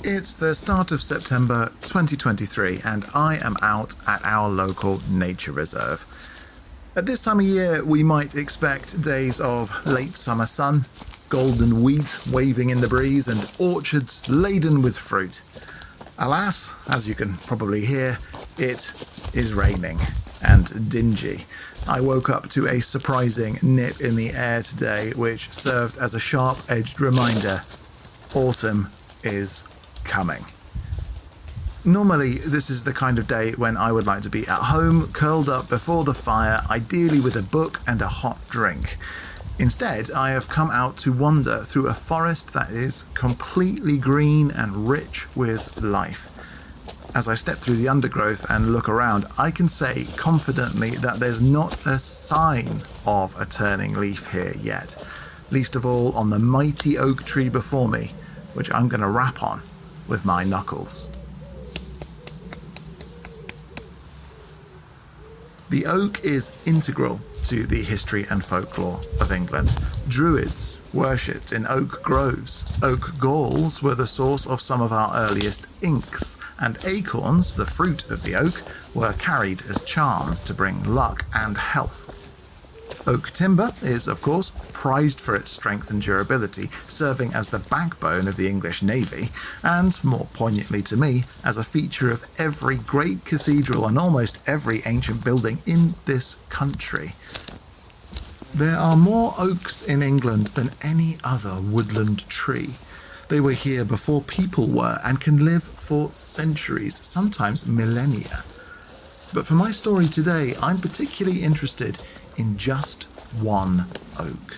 It's the start of September 2023 and I am out at our local nature reserve. At this time of year, we might expect days of late summer sun, golden wheat waving in the breeze and orchards laden with fruit. Alas, as you can probably hear, it is raining and dingy. I woke up to a surprising nip in the air today, which served as a sharp-edged reminder: autumn is coming. Normally, this is the kind of day when I would like to be at home, curled up before the fire, ideally with a book and a hot drink. Instead, I have come out to wander through a forest that is completely green and rich with life. As I step through the undergrowth and look around, I can say confidently that there's not a sign of a turning leaf here yet, least of all on the mighty oak tree before me, which I'm going to rap on with my knuckles. The oak is integral to the history and folklore of England. Druids worshipped in oak groves. Oak galls were the source of some of our earliest inks, and acorns, the fruit of the oak, were carried as charms to bring luck and health. Oak timber is, of course, prized for its strength and durability, serving as the backbone of the English Navy, and, more poignantly to me, as a feature of every great cathedral and almost every ancient building in this country. There are more oaks in England than any other woodland tree. They were here before people were and can live for centuries, sometimes millennia. But for my story today, I'm particularly interested in just one oak.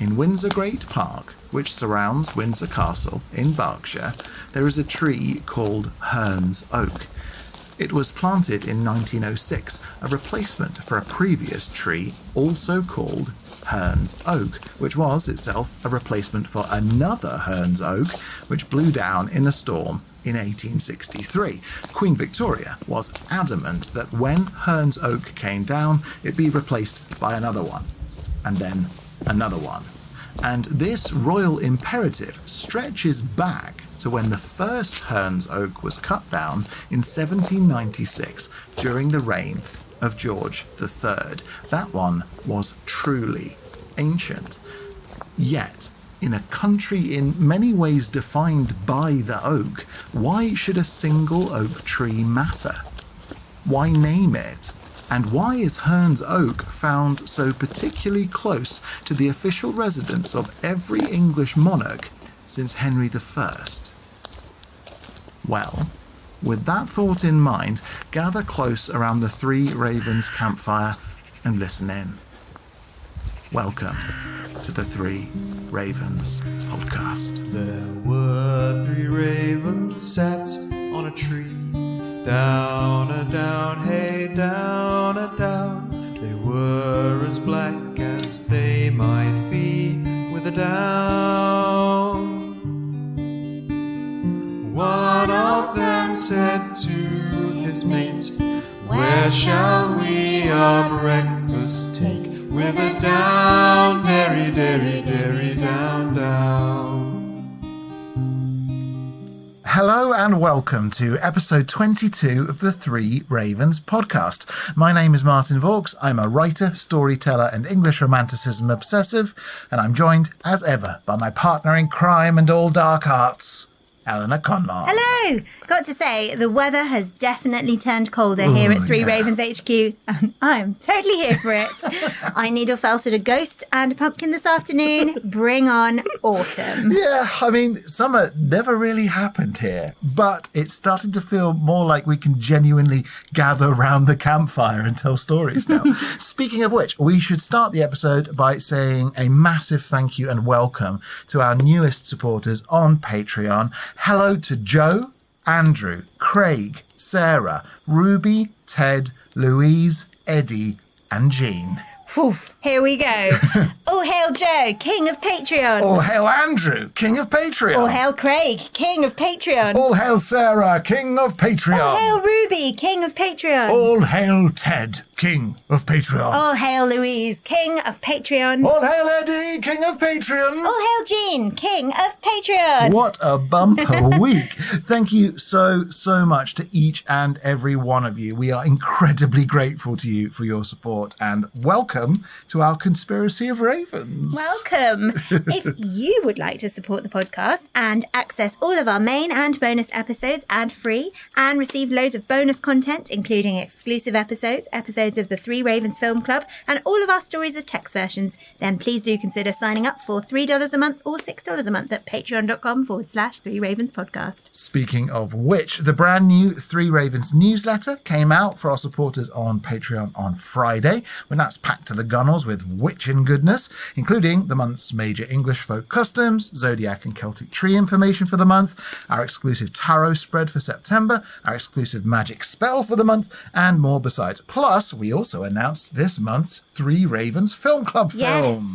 In Windsor Great Park, which surrounds Windsor Castle in Berkshire, there is a tree called Hearn's Oak. It was planted in 1906, a replacement for a previous tree also called Hearn's Oak, which was itself a replacement for another Hearn's Oak, which blew down in a storm in 1863. Queen Victoria was adamant that when Hearn's Oak came down, it be replaced by another one, and then another one. And this royal imperative stretches back to when the first Hearn's Oak was cut down in 1796 during the reign of George III. That one was truly ancient. Yet, in a country in many ways defined by the oak, why should a single oak tree matter? Why name it? And why is Hearn's Oak found so particularly close to the official residence of every English monarch since Henry I? Well, with that thought in mind, gather close around the Three Ravens campfire and listen in. Welcome to the Three Ravens podcast. There were three ravens sat on a tree. Down a down, hey, down a down. They were as black as they might be with a down. One of them said to his mate, "Where shall we our breakfast take? With a down, derry, derry, derry, down, down." Hello and welcome to episode 22 of the Three Ravens podcast. My name is Martin Vaux. I'm a writer, storyteller and English romanticism obsessive, and I'm joined, as ever, by my partner in crime and all dark arts, Eleanor Conlaw. Hello! Got to say, the weather has definitely turned colder here at Three Ravens HQ, and I'm totally here for it. I needle felted a ghost and a pumpkin this afternoon. Bring on autumn. Yeah, I mean, summer never really happened here, but it's starting to feel more like we can genuinely gather around the campfire and tell stories now. Speaking of which, we should start the episode by saying a massive thank you and welcome to our newest supporters on Patreon. Hello to Joe, Andrew, Craig, Sarah, Ruby, Ted, Louise, Eddie, and Jean. Oof, here we go. All hail Joe, king of Patreon. All hail Andrew, king of Patreon. All hail Craig, king of Patreon. All hail Sarah, king of Patreon. All hail Ruby, king of Patreon. All hail Ted, king of Patreon. All hail Louise, king of Patreon. All hail Eddie, king of Patreon. All hail Jean, king of Patreon. What a bumper week. Thank you so much to each and every one of you. We are incredibly grateful to you for your support, and welcome to our Conspiracy of Ravens. Welcome. If you would like to support the podcast and access all of our main and bonus episodes ad-free and receive loads of bonus content, including exclusive episodes of the Three Ravens Film Club, and all of our stories as text versions, then please do consider signing up for $3 a month or $6 a month at patreon.com/Three Ravens Podcast. Speaking of which, the brand new Three Ravens newsletter came out for our supporters on Patreon on Friday, when that's packed to the gunnels with witchin' goodness, including the month's major English folk customs, zodiac and Celtic tree information for the month, our exclusive tarot spread for September, our exclusive magic spell for the month, and more besides. Plus, we also announced this month's Three Ravens Film Club film.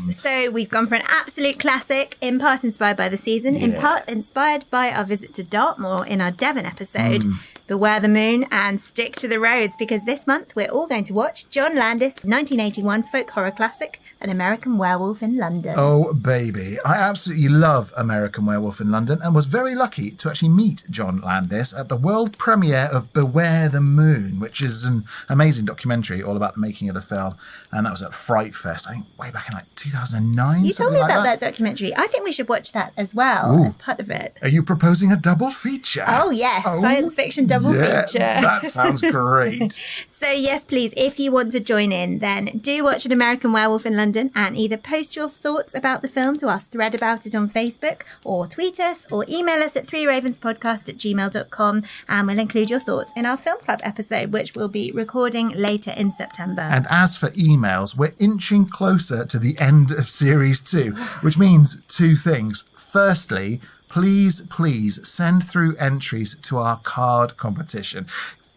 Yes, so we've gone for an absolute classic, in part inspired by the season, in part inspired by our visit to Dartmoor in our Devon episode. Beware the moon and stick to the roads, because this month we're all going to watch John Landis' 1981 folk horror classic, An American Werewolf in London. Oh, baby. I absolutely love American Werewolf in London and was very lucky to actually meet John Landis at the world premiere of Beware the Moon, which is an amazing documentary all about the making of the film. And that was at Fright Fest, I think way back in 2009. You told me about that documentary. I think we should watch that as well as part of it. Are you proposing a double feature? Oh, yes. Science fiction double feature. That sounds great. So, yes, please, if you want to join in, then do watch An American Werewolf in London and either post your thoughts about the film to our thread about it on Facebook, or tweet us or email us at threeravenspodcast@gmail.com, and we'll include your thoughts in our film club episode, which we'll be recording later in September. And as for emails, we're inching closer to the end of Series 2, which means two things. Firstly, please send through entries to our card competition.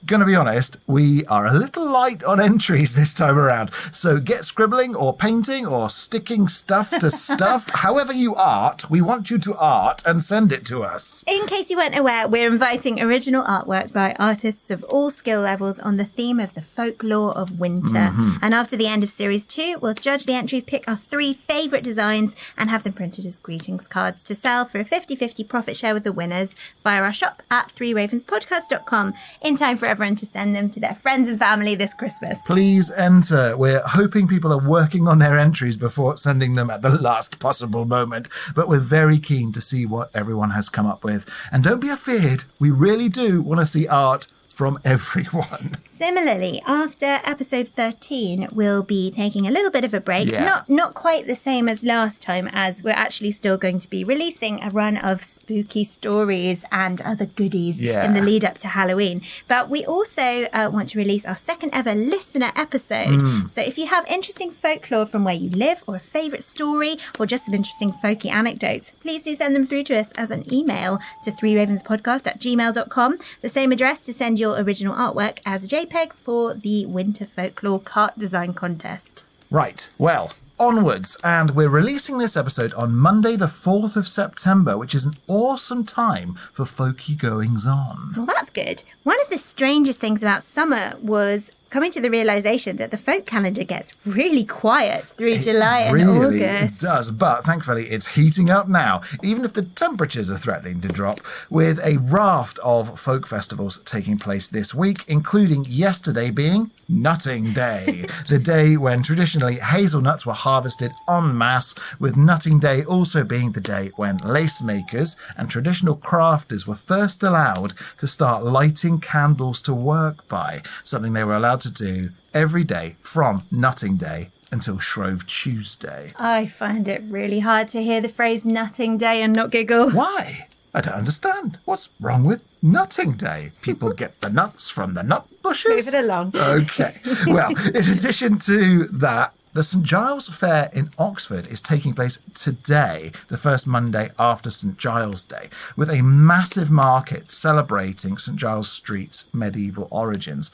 Gonna be honest, we are a little light on entries this time around. So get scribbling or painting or sticking stuff to stuff. However you art, we want you to art and send it to us. In case you weren't aware, we're inviting original artwork by artists of all skill levels on the theme of the folklore of winter. And after the end of Series 2, we'll judge the entries, pick our 3 favourite designs, and have them printed as greetings cards to sell for a 50-50 profit share with the winners via our shop at threeravenspodcast.com, in time for everyone to send them to their friends and family this Christmas. Please enter. We're hoping people are working on their entries before sending them at the last possible moment, but we're very keen to see what everyone has come up with. And don't be afeard, we really do want to see art from everyone. Similarly, after episode 13, we'll be taking a little bit of a break. Not quite the same as last time, as we're actually still going to be releasing a run of spooky stories and other goodies in the lead up to Halloween. But we also want to release our second ever listener episode. So if you have interesting folklore from where you live, or a favourite story, or just some interesting folky anecdotes, please do send them through to us as an email to threeravenspodcast@gmail.com. The same address to send your original artwork as a JPEG for the Winter Folklore Cart Design Contest. Right, well, onwards, and we're releasing this episode on Monday the 4th of September, which is an awesome time for folky goings-on. Well, that's good. One of the strangest things about summer was coming to the realisation that the folk calendar gets really quiet through July and August. It does, but thankfully it's heating up now, even if the temperatures are threatening to drop, with a raft of folk festivals taking place this week, including yesterday being Nutting Day, the day when traditionally hazelnuts were harvested en masse, with Nutting Day also being the day when lace makers and traditional crafters were first allowed to start lighting candles to work by, something they were allowed to do every day from Nutting Day until Shrove Tuesday. I find it really hard to hear the phrase Nutting Day and not giggle. Why? I don't understand. What's wrong with Nutting Day? People get the nuts from the nut bushes? Move it along. Okay. Well, in addition to that, the St Giles Fair in Oxford is taking place today, the first Monday after St Giles Day, with a massive market celebrating St Giles Street's medieval origins.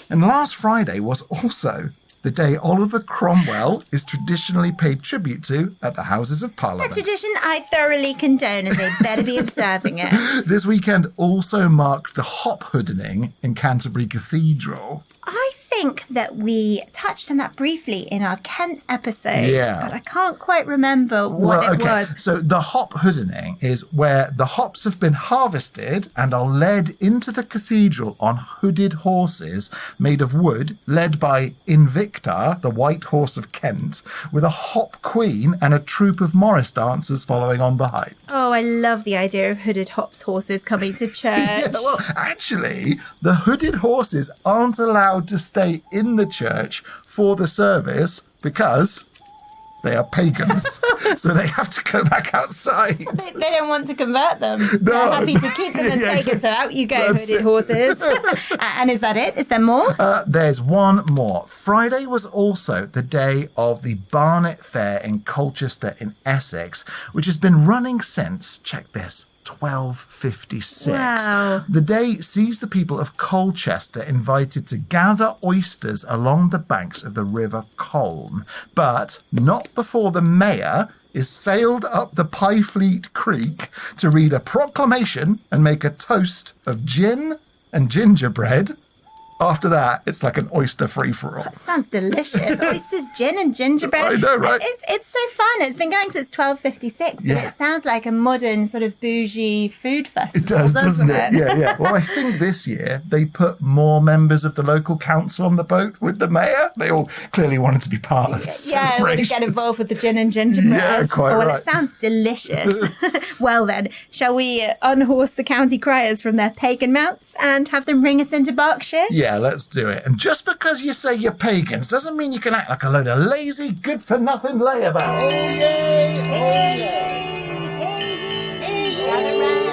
And last Friday was also the day Oliver Cromwell is traditionally paid tribute to at the Houses of A Parliament. tradition I thoroughly condone, and they better be observing it. This weekend also marked the hop hoodening in Canterbury Cathedral. I think that we touched on that briefly in our Kent episode, Yeah. but I can't quite remember what it was. So the hop hoodening is where the hops have been harvested and are led into the cathedral on hooded horses made of wood, led by Invicta, the white horse of Kent, with a hop queen and a troupe of Morris dancers following on behind. Oh, I love the idea of hooded hops horses coming to church. Yeah, well, actually, the hooded horses aren't allowed to stay in the church for the service because they are pagans. So they have to go back outside. They don't want to convert them. No. They're happy to keep them as Yeah, pagans. So out you go, that's hooded it. horses. And is that it? Is there more? There's one more. Friday was also the day of the Barnet Fair in Colchester in Essex, which has been running since, check this, 1256. Wow. The day sees the people of Colchester invited to gather oysters along the banks of the River Colne, but not before the mayor is sailed up the Pyfleet Creek to read a proclamation and make a toast of gin and gingerbread. After that, it's like an oyster free-for-all. Sounds delicious. Oysters, gin and gingerbread. I know, right? It's so fun. It's been going since 1256, but Yeah. it sounds like a modern sort of bougie food festival. It does, doesn't it? Yeah. Well, I think this year they put more members of the local council on the boat with the mayor. They all clearly wanted to be part of the Yeah, I want to celebration. get involved with the gin and gingerbread. Yeah, quite Well, right. it sounds delicious. Well then, shall we unhorse the county criers from their pagan mounts and have them ring us into Berkshire? Yeah, let's do it. And just because you say you're pagans doesn't mean you can act like a load of lazy, good-for-nothing layabouts. Oh, yay! Oh, yay! Gather round.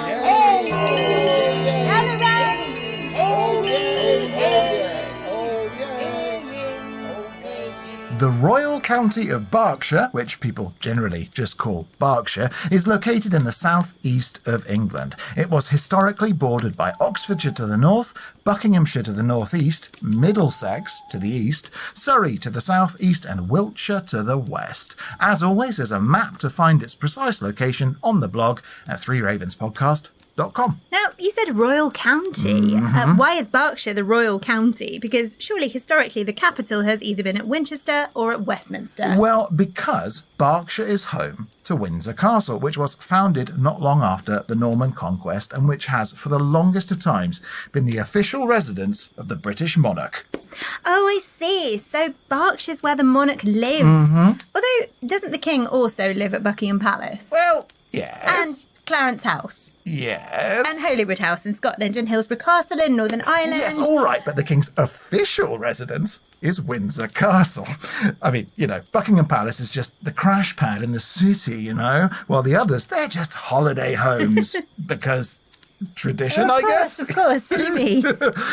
The Royal County of Berkshire, which people generally just call Berkshire, is located in the southeast of England. It was historically bordered by Oxfordshire to the north, Buckinghamshire to the northeast, Middlesex to the east, Surrey to the southeast, and Wiltshire to the west. As always, there's a map to find its precise location on the blog at threeravenspodcast.com. Now, you said Royal County. Why is Berkshire the Royal County? Because surely historically the capital has either been at Winchester or at Westminster. Well, because Berkshire is home to Windsor Castle, which was founded not long after the Norman conquest and which has, for the longest of times, been the official residence of the British monarch. Oh, I see. So Berkshire's where the monarch lives. Although, doesn't the king also live at Buckingham Palace? Well, yes. And Clarence House. Yes. And Holyrood House in Scotland and Hillsborough Castle in Northern Ireland. Yes, all right, but the king's official residence is Windsor Castle. I mean, Buckingham Palace is just the crash pad in the city, while the others, they're just holiday homes because tradition, I guess. Of course, silly me.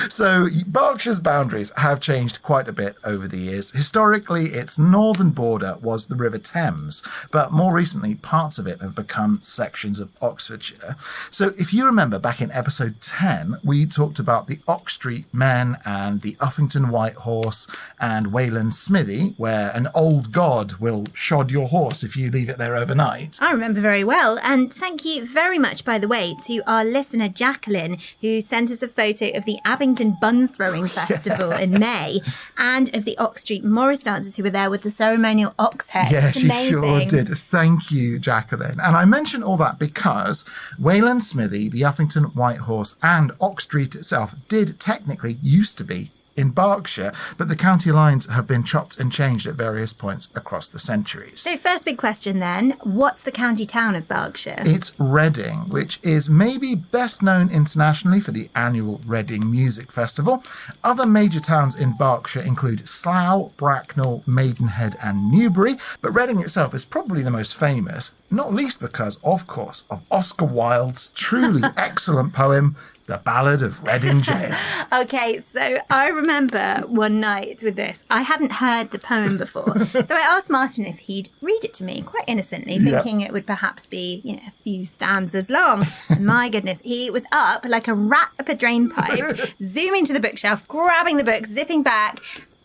So Berkshire's boundaries have changed quite a bit over the years. Historically, its northern border was the River Thames, but more recently, parts of it have become sections of Oxfordshire. So if you remember back in episode 10, we talked about the Ox Street Men and the Uffington White Horse and Wayland's Smithy, where an old god will shod your horse if you leave it there overnight. I remember very well. And thank you very much, by the way, to our listener Jacqueline, who sent us a photo of the Abingdon Bun Throwing Festival in May and of the Ox Street Morris dancers who were there with the ceremonial ox head. Yeah, It's she sure amazing. did. Thank you, Jacqueline. And I mention all that because Wayland's Smithy, the Uffington White Horse, and Ox Street itself did technically used to be in Berkshire, but the county lines have been chopped and changed at various points across the centuries. So first big question then, what's the county town of Berkshire? It's Reading, which is maybe best known internationally for the annual Reading Music Festival. Other major towns in Berkshire include Slough, Bracknell, Maidenhead and Newbury, but Reading itself is probably the most famous, not least because, of course, of Oscar Wilde's truly excellent poem, The Ballad of Reading Gaol. Okay, so I remember one night with this. I hadn't heard the poem before. So I asked Martin if he'd read it to me, quite innocently, thinking it would perhaps be, a few stanzas long. And my goodness, he was up like a rat up a drain pipe, zooming to the bookshelf, grabbing the book, zipping back.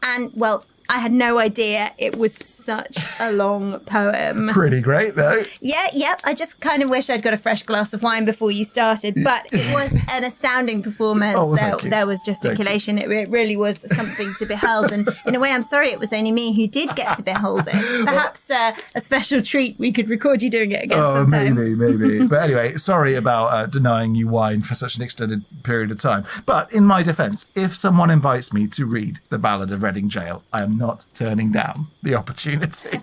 And, well, I had no idea it was such a long poem. Pretty great, though. Yeah. I just kind of wish I'd got a fresh glass of wine before you started, but it was an astounding performance. There was gesticulation. It really was something to behold. And in a way, I'm sorry it was only me who did get to behold it. Perhaps a special treat. We could record you doing it again sometime. Maybe. But anyway, sorry about denying you wine for such an extended period of time. But in my defence, if someone invites me to read The Ballad of Reading Gaol, I am not turning down the opportunity.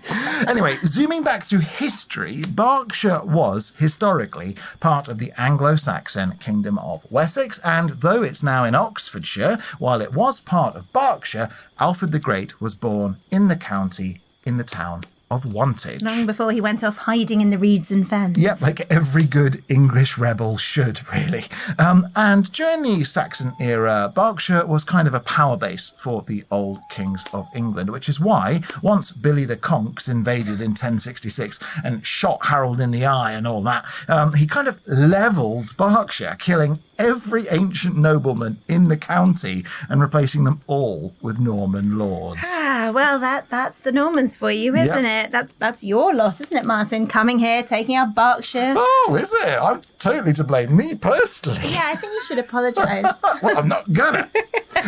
Anyway, zooming back through history, Berkshire was historically part of the Anglo-Saxon Kingdom of Wessex, and though it's now in Oxfordshire, while it was part of Berkshire, Alfred the Great was born in the county, in the town of Wantage. Long before he went off hiding in the reeds and fens. Yep, like every good English rebel should, really. And during the Saxon era, Berkshire was kind of a power base for the old kings of England, which is why, once Billy the Conks invaded in 1066 and shot Harold in the eye and all that, he kind of levelled Berkshire, killing every ancient nobleman in the county and replacing them all with Norman lords. Well, that's the Normans for you, isn't it? That's your lot, isn't it, Martin? Coming here, taking our Berkshire. Oh, is it? I'm totally to blame. Me personally. Yeah, I think you should apologise. Well, I'm not gonna.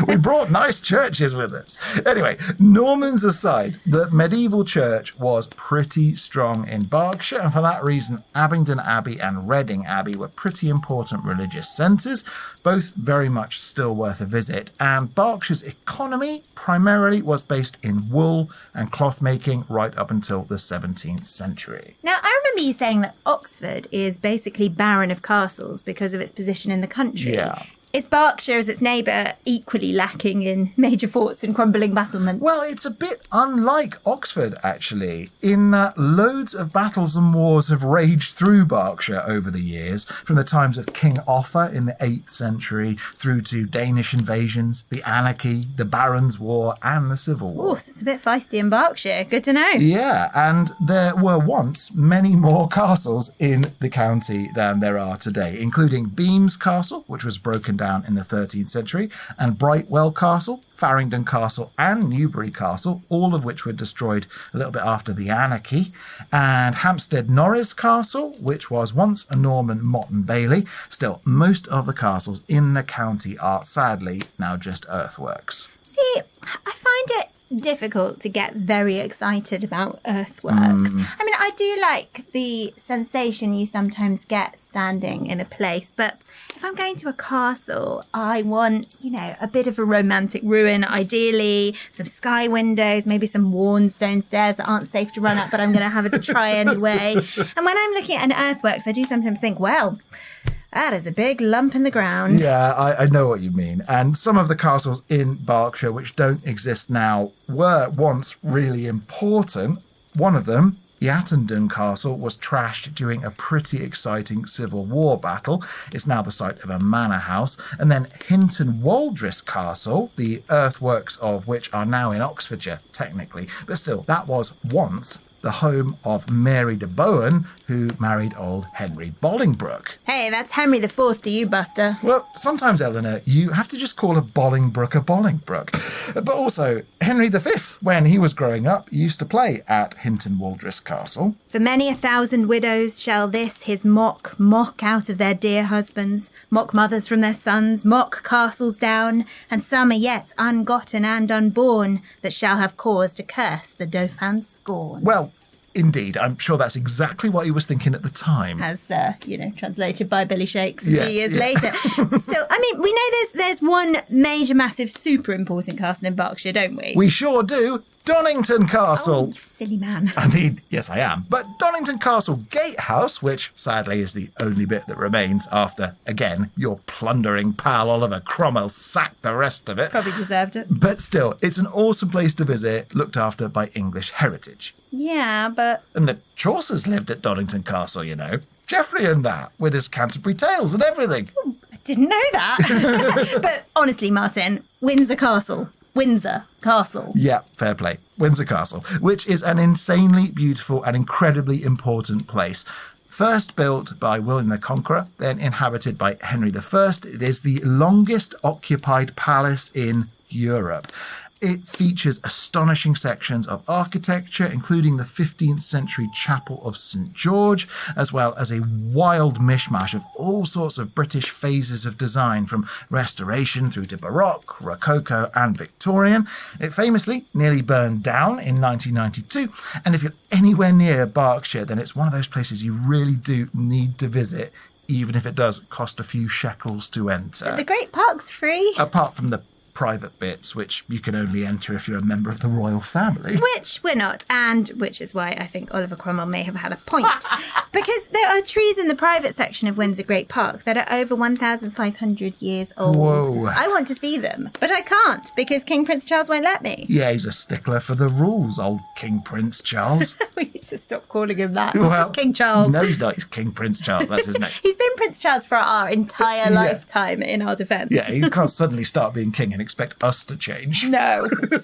We brought nice churches with us. Anyway, Normans aside, the medieval church was pretty strong in Berkshire, and for that reason, Abingdon Abbey and Reading Abbey were pretty important religious centres, both very much still worth a visit. And Berkshire's economy primarily was based in wool and cloth making right up until the 17th century. Now, I remember you saying that Oxford is basically barren of castles because of its position in the country. Yeah. Is Berkshire, as its neighbour, equally lacking in major forts and crumbling battlements? Well, it's a bit unlike Oxford, actually, in that loads of battles and wars have raged through Berkshire over the years, from the times of King Offa in the 8th century through to Danish invasions, the Anarchy, the Barons' War, and the Civil War. Oh, so it's a bit feisty in Berkshire. Good to know. Yeah, and there were once many more castles in the county than there are today, including Beames Castle, which was broken down in the 13th century, and Brightwell Castle, Farringdon Castle and Newbury Castle, all of which were destroyed a little bit after the Anarchy, and Hampstead Norris Castle, which was once a Norman motte and bailey. Still, most of the castles in the county are sadly now just earthworks. See, I find it difficult to get very excited about earthworks. I mean, I do like the sensation you sometimes get standing in a place, but if I'm going to a castle, I want, a bit of a romantic ruin, ideally, some sky windows, maybe some worn stone stairs that aren't safe to run up, but I'm going to have it to try anyway. And when I'm looking at an earthworks, I do sometimes think, well, that is a big lump in the ground. Yeah, I know what you mean. And some of the castles in Berkshire, which don't exist now, were once really important. One of them, Yattendon Castle, was trashed during a pretty exciting Civil War battle. It's now the site of a manor house. And then Hinton Waldris Castle, the earthworks of which are now in Oxfordshire, technically. But still, that was once the home of Mary de Bohun, who married old Henry Bolingbroke. Hey, that's Henry IV to you, Buster. Well, sometimes, Eleanor, you have to just call a Bolingbroke a Bolingbroke. But also, Henry V, when he was growing up, used to play at Hinton Waldris Castle. For many a thousand widows shall this his mock out of their dear husbands, mock mothers from their sons, mock castles down, and some are yet ungotten and unborn, that shall have cause to curse the Dauphin's scorn. Well, indeed, I'm sure that's exactly what he was thinking at the time. As, translated by Billy Shakes a few years later. So, I mean, we know there's one major, massive, super important castle in Berkshire, don't we? We sure do. Donington Castle. Oh, you silly man. I mean, yes, I am. But Donington Castle Gatehouse, which sadly is the only bit that remains after, again, your plundering pal Oliver Cromwell sacked the rest of it. Probably deserved it. But still, it's an awesome place to visit, looked after by English heritage. Yeah, but... And the Chaucers lived at Donington Castle, Geoffrey and that, with his Canterbury Tales and everything. Ooh, I didn't know that. But honestly, Martin, Windsor Castle. Yeah, fair play. Windsor Castle, which is an insanely beautiful and incredibly important place. First built by William the Conqueror, then inhabited by Henry I, it is the longest occupied palace in Europe. It features astonishing sections of architecture, including the 15th century Chapel of St. George, as well as a wild mishmash of all sorts of British phases of design, from Restoration through to Baroque, Rococo and Victorian. It famously nearly burned down in 1992, and if you're anywhere near Berkshire, then it's one of those places you really do need to visit, even if it does cost a few shekels to enter. But the Great Park's free. Apart from the private bits, which you can only enter if you're a member of the royal family. Which we're not, and which is why I think Oliver Cromwell may have had a point. Because there are trees in the private section of Windsor Great Park that are over 1,500 years old. Whoa. I want to see them, but I can't because King Prince Charles won't let me. Yeah, he's a stickler for the rules, old King Prince Charles. We need to stop calling him that. It's just King Charles. No, he's not. He's King Prince Charles. That's his name. He's been Prince Charles for our entire lifetime, in our defence. Yeah, he can't suddenly start being king and expect us to change. No. So,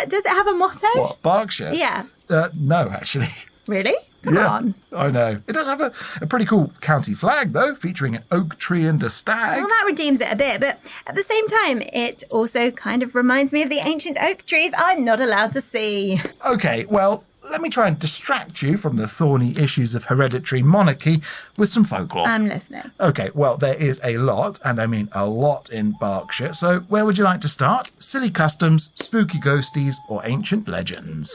does it have a motto? What, Berkshire? Yeah. No, actually. Really? Come on. I know. It does have a pretty cool county flag, though, featuring an oak tree and a stag. Well, that redeems it a bit, but at the same time, it also kind of reminds me of the ancient oak trees I'm not allowed to see. Okay, well, let me try and distract you from the thorny issues of hereditary monarchy with some folklore. I'm listening. Okay, well, there is a lot, and I mean a lot, in Berkshire, so where would you like to start? Silly customs, spooky ghosties, or ancient legends?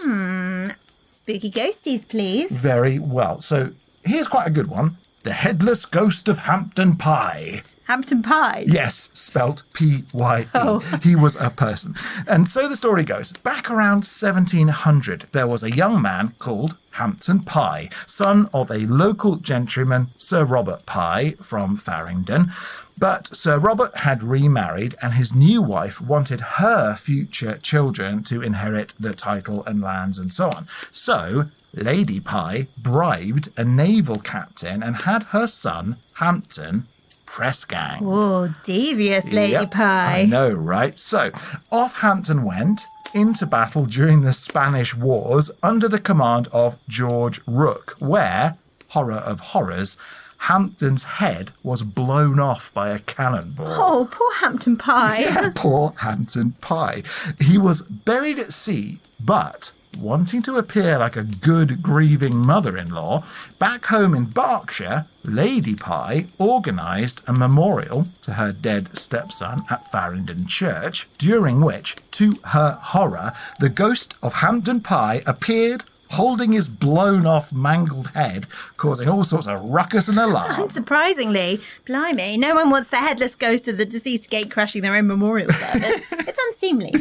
Spooky ghosties, please. Very well. So here's quite a good one. The Headless Ghost of Hampton Pie. Hampton Pie? Yes, spelt P-Y-E. Oh. He was a person. And so the story goes. Back around 1700, there was a young man called Hampton Pie, son of a local gentleman, Sir Robert Pie, from Farringdon. But Sir Robert had remarried, and his new wife wanted her future children to inherit the title and lands and so on. So Lady Pie bribed a naval captain and had her son, Hampton, press gang. Oh, devious Lady Yep, Pie. I know, right? So off Hampton went into battle during the Spanish Wars under the command of George Rooke, where, horror of horrors, Hampton's head was blown off by a cannonball. Oh, poor Hampton Pie. Yeah, poor Hampton Pie. He was buried at sea, but wanting to appear like a good grieving mother-in-law, back home in Berkshire, Lady Pie organised a memorial to her dead stepson at Farringdon Church, during which, to her horror, the ghost of Hampton Pie appeared holding his blown-off, mangled head, causing all sorts of ruckus and alarm. Unsurprisingly, blimey, no one wants the headless ghost of the deceased gate crashing their own memorial service. It's unseemly.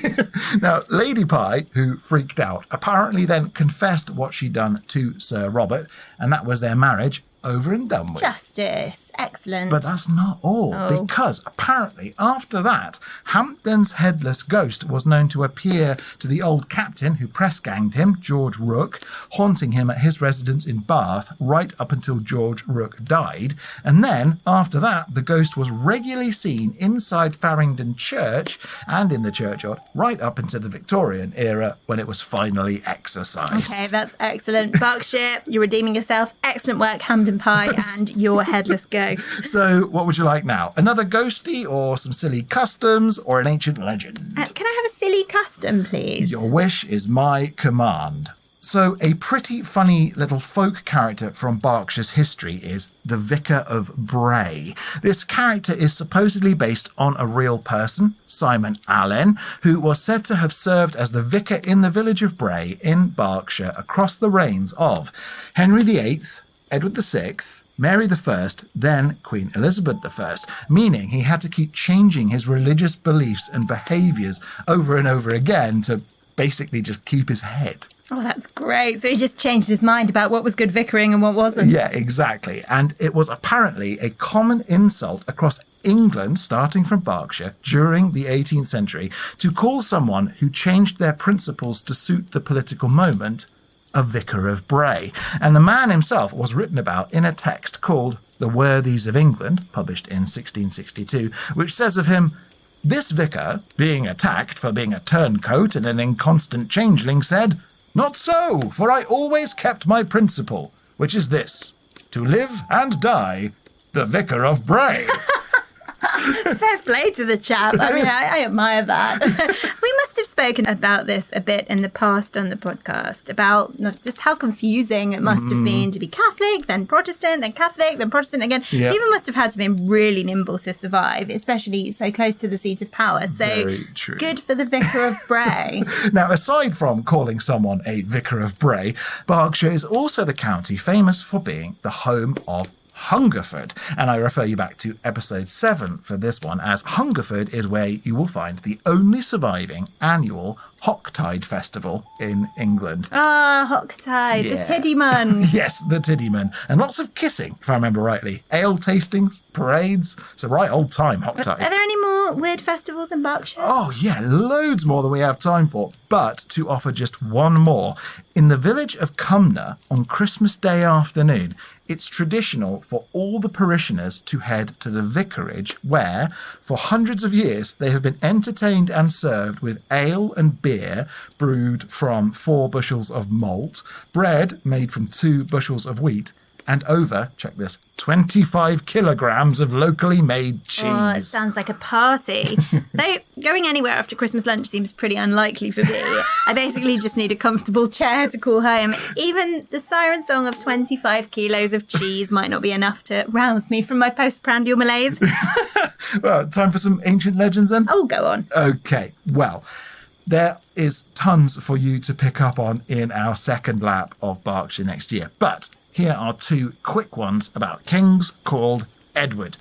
Now, Lady Pie, who freaked out, apparently then confessed what she'd done to Sir Robert, and that was their marriage over and done with. Justice. Excellent. But that's not all, because apparently after that, Hampton's headless ghost was known to appear to the old captain who press-ganged him, George Rooke, haunting him at his residence in Bath right up until George Rooke died. And then, after that, the ghost was regularly seen inside Farringdon Church and in the churchyard right up into the Victorian era, when it was finally exorcised. Okay, that's excellent. Berkshire, you're redeeming yourself. Excellent work, Hampton Pie and your headless ghost. So, what would you like now? Another ghosty, or some silly customs, or an ancient legend? Can I have a silly custom, please? Your wish is my command. So, a pretty funny little folk character from Berkshire's history is the Vicar of Bray. This character is supposedly based on a real person, Simon Allen, who was said to have served as the vicar in the village of Bray in Berkshire across the reigns of Henry VIII, Edward VI, Mary I, then Queen Elizabeth I, meaning he had to keep changing his religious beliefs and behaviours over and over again to basically just keep his head. Oh, that's great. So he just changed his mind about what was good vicaring and what wasn't. Yeah, exactly. And it was apparently a common insult across England, starting from Berkshire, during the 18th century, to call someone who changed their principles to suit the political moment a Vicar of Bray. And the man himself was written about in a text called The Worthies of England, published in 1662, which says of him, "This vicar, being attacked for being a turncoat and an inconstant changeling, said, 'Not so, for I always kept my principle, which is this, to live and die, the Vicar of Bray.'" Fair play to the chap. I mean, I admire that. We must have spoken about this a bit in the past on the podcast, about just how confusing it must have been to be Catholic, then Protestant, then Catholic, then Protestant again. Yep. People must have had to be really nimble to survive, especially so close to the seat of power. So Very true. Good for the Vicar of Bray. Now, aside from calling someone a Vicar of Bray, Berkshire is also the county famous for being the home of Hungerford, and I refer you back to episode 7 for this one, as Hungerford is where you will find the only surviving annual Hocktide festival in England. Hocktide, the Tiddyman. Yes, the Tiddyman. And lots of kissing, if I remember rightly. Ale tastings, parades. It's a right old time, Hocktide. Are there any more weird festivals in Berkshire? Oh, yeah, loads more than we have time for. But to offer just one more, in the village of Cumnor on Christmas Day afternoon, it's traditional for all the parishioners to head to the vicarage where, for hundreds of years, they have been entertained and served with ale and beer brewed from 4 bushels of malt, bread made from 2 bushels of wheat, and over, check this, 25 kilograms of locally made cheese. Oh, it sounds like a party. Though going anywhere after Christmas lunch seems pretty unlikely for me. I basically just need a comfortable chair to call home. Even the siren song of 25 kilos of cheese might not be enough to rouse me from my postprandial malaise. Well, time for some ancient legends then? Oh, go on. Okay, well, there is tons for you to pick up on in our second lap of Berkshire next year. But here are 2 quick ones about kings called Edward.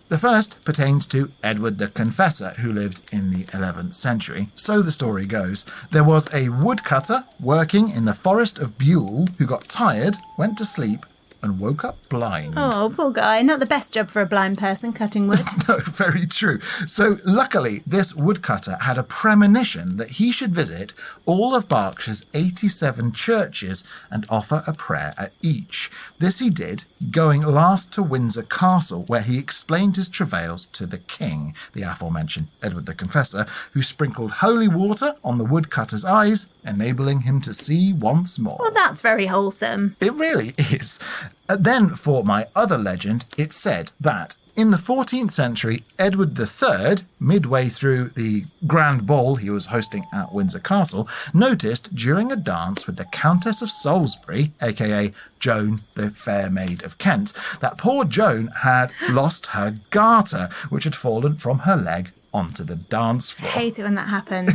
The first pertains to Edward the Confessor, who lived in the 11th century. So the story goes, there was a woodcutter working in the forest of Buell who got tired, went to sleep, and woke up blind. Oh, poor guy. Not the best job for a blind person, cutting wood. No, very true. So luckily, this woodcutter had a premonition that he should visit all of Berkshire's 87 churches and offer a prayer at each. This he did, going last to Windsor Castle, where he explained his travails to the king, the aforementioned Edward the Confessor, who sprinkled holy water on the woodcutter's eyes, enabling him to see once more. Well, that's very wholesome. It really is. Then, for my other legend, it said that in the 14th century, Edward III, midway through the grand ball he was hosting at Windsor Castle, noticed during a dance with the Countess of Salisbury, aka Joan, the Fair Maid of Kent, that poor Joan had lost her garter, which had fallen from her leg onto the dance floor. I hate it when that happens.